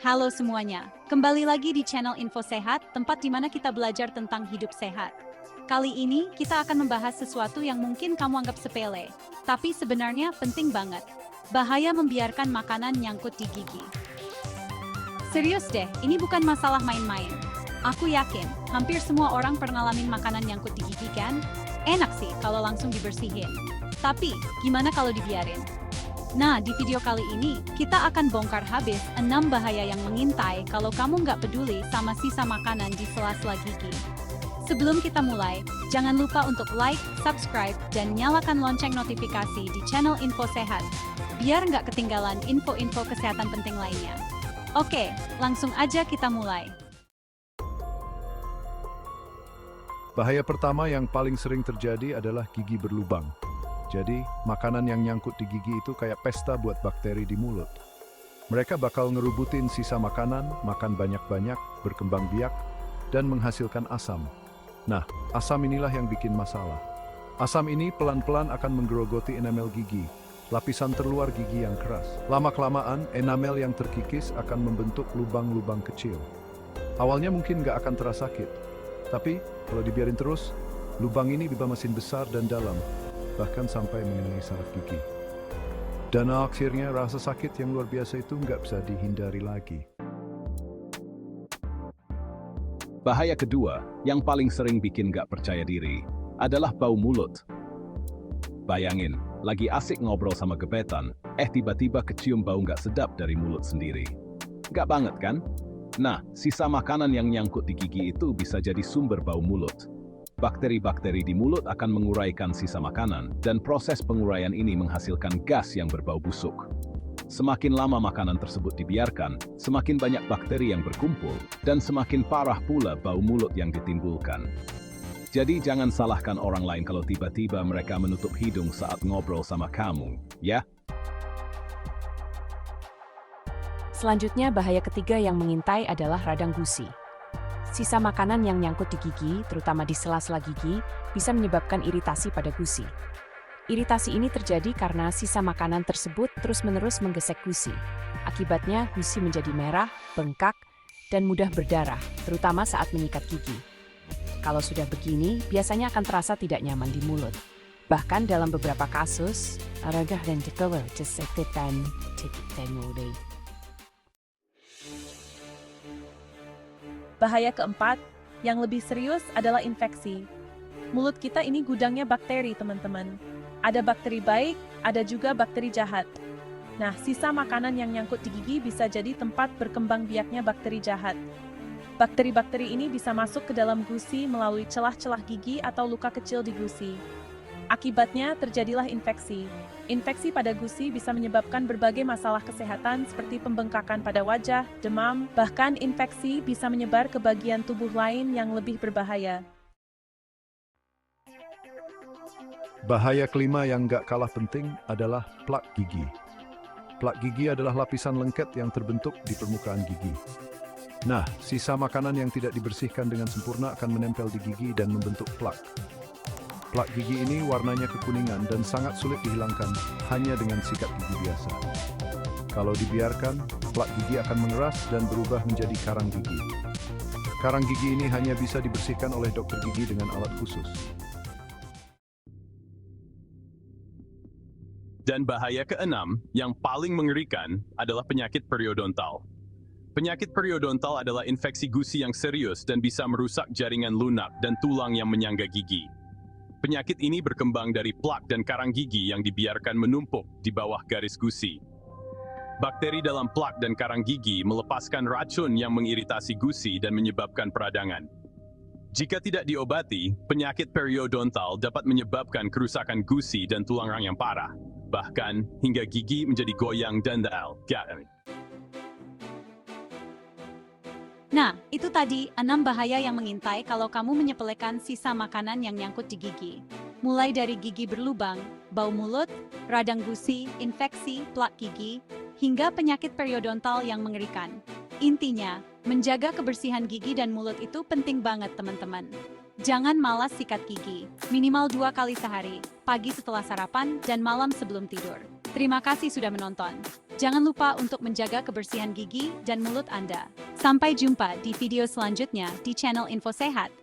Halo semuanya, kembali lagi di channel Info Sehat, tempat di mana kita belajar tentang hidup sehat. Kali ini kita akan membahas sesuatu yang mungkin kamu anggap sepele, tapi sebenarnya penting banget. Bahaya membiarkan makanan nyangkut di gigi. Serius deh, ini bukan masalah main-main. Aku yakin, hampir semua orang pernah ngalamin makanan nyangkut di gigi kan? Enak sih kalau langsung dibersihin. Tapi, gimana kalau dibiarin? Nah, di video kali ini, kita akan bongkar habis 6 bahaya yang mengintai kalau kamu nggak peduli sama sisa makanan di sela-sela gigi. Sebelum kita mulai, jangan lupa untuk like, subscribe, dan nyalakan lonceng notifikasi di channel Info Sehat, biar nggak ketinggalan info-info kesehatan penting lainnya. Oke, langsung aja kita mulai. Bahaya pertama yang paling sering terjadi adalah gigi berlubang. Jadi, makanan yang nyangkut di gigi itu kayak pesta buat bakteri di mulut. Mereka bakal ngerubutin sisa makanan, makan banyak-banyak, berkembang biak, dan menghasilkan asam. Nah, asam inilah yang bikin masalah. Asam ini pelan-pelan akan menggerogoti enamel gigi, lapisan terluar gigi yang keras. Lama-kelamaan, enamel yang terkikis akan membentuk lubang-lubang kecil. Awalnya mungkin nggak akan terasa sakit, tapi kalau dibiarin terus, lubang ini bisa makin besar dan dalam, bahkan sampai mengenai saraf gigi. Dan akhirnya rasa sakit yang luar biasa itu nggak bisa dihindari lagi. Bahaya kedua, yang paling sering bikin nggak percaya diri, adalah bau mulut. Bayangin, lagi asik ngobrol sama gebetan, tiba-tiba kecium bau nggak sedap dari mulut sendiri. Nggak banget kan? Nah, sisa makanan yang nyangkut di gigi itu bisa jadi sumber bau mulut. Bakteri-bakteri di mulut akan menguraikan sisa makanan, dan proses penguraian ini menghasilkan gas yang berbau busuk. Semakin lama makanan tersebut dibiarkan, semakin banyak bakteri yang berkumpul, dan semakin parah pula bau mulut yang ditimbulkan. Jadi jangan salahkan orang lain kalau tiba-tiba mereka menutup hidung saat ngobrol sama kamu, ya? Selanjutnya, bahaya ketiga yang mengintai adalah radang gusi. Sisa makanan yang nyangkut di gigi, terutama di sela-sela gigi, bisa menyebabkan iritasi pada gusi. Iritasi ini terjadi karena sisa makanan tersebut terus-menerus menggesek gusi. Akibatnya, gusi menjadi merah, bengkak, dan mudah berdarah, terutama saat menyikat gigi. Kalau sudah begini, biasanya akan terasa tidak nyaman di mulut. Bahkan dalam beberapa kasus, aragah dan cekewer cesetetan ceketenure. Bahaya keempat, yang lebih serius adalah infeksi. Mulut kita ini gudangnya bakteri, teman-teman. Ada bakteri baik, ada juga bakteri jahat. Nah, sisa makanan yang nyangkut di gigi bisa jadi tempat berkembang biaknya bakteri jahat. Bakteri-bakteri ini bisa masuk ke dalam gusi melalui celah-celah gigi atau luka kecil di gusi. Akibatnya, terjadilah infeksi. Infeksi pada gusi bisa menyebabkan berbagai masalah kesehatan seperti pembengkakan pada wajah, demam, bahkan infeksi bisa menyebar ke bagian tubuh lain yang lebih berbahaya. Bahaya kelima yang nggak kalah penting adalah plak gigi. Plak gigi adalah lapisan lengket yang terbentuk di permukaan gigi. Nah, sisa makanan yang tidak dibersihkan dengan sempurna akan menempel di gigi dan membentuk plak. Plak gigi ini warnanya kekuningan dan sangat sulit dihilangkan hanya dengan sikat gigi biasa. Kalau dibiarkan, plak gigi akan mengeras dan berubah menjadi karang gigi. Karang gigi ini hanya bisa dibersihkan oleh dokter gigi dengan alat khusus. Dan bahaya keenam, yang paling mengerikan, adalah penyakit periodontal. Penyakit periodontal adalah infeksi gusi yang serius dan bisa merusak jaringan lunak dan tulang yang menyangga gigi. Penyakit ini berkembang dari plak dan karang gigi yang dibiarkan menumpuk di bawah garis gusi. Bakteri dalam plak dan karang gigi melepaskan racun yang mengiritasi gusi dan menyebabkan peradangan. Jika tidak diobati, penyakit periodontal dapat menyebabkan kerusakan gusi dan tulang yang parah, bahkan hingga gigi menjadi goyang dan dal. Nah, itu tadi 6 bahaya yang mengintai kalau kamu menyepelekan sisa makanan yang nyangkut di gigi. Mulai dari gigi berlubang, bau mulut, radang gusi, infeksi, plak gigi, hingga penyakit periodontal yang mengerikan. Intinya, menjaga kebersihan gigi dan mulut itu penting banget, teman-teman. Jangan malas sikat gigi, minimal 2 kali sehari, pagi setelah sarapan dan malam sebelum tidur. Terima kasih sudah menonton. Jangan lupa untuk menjaga kebersihan gigi dan mulut Anda. Sampai jumpa di video selanjutnya di channel Info Sehat.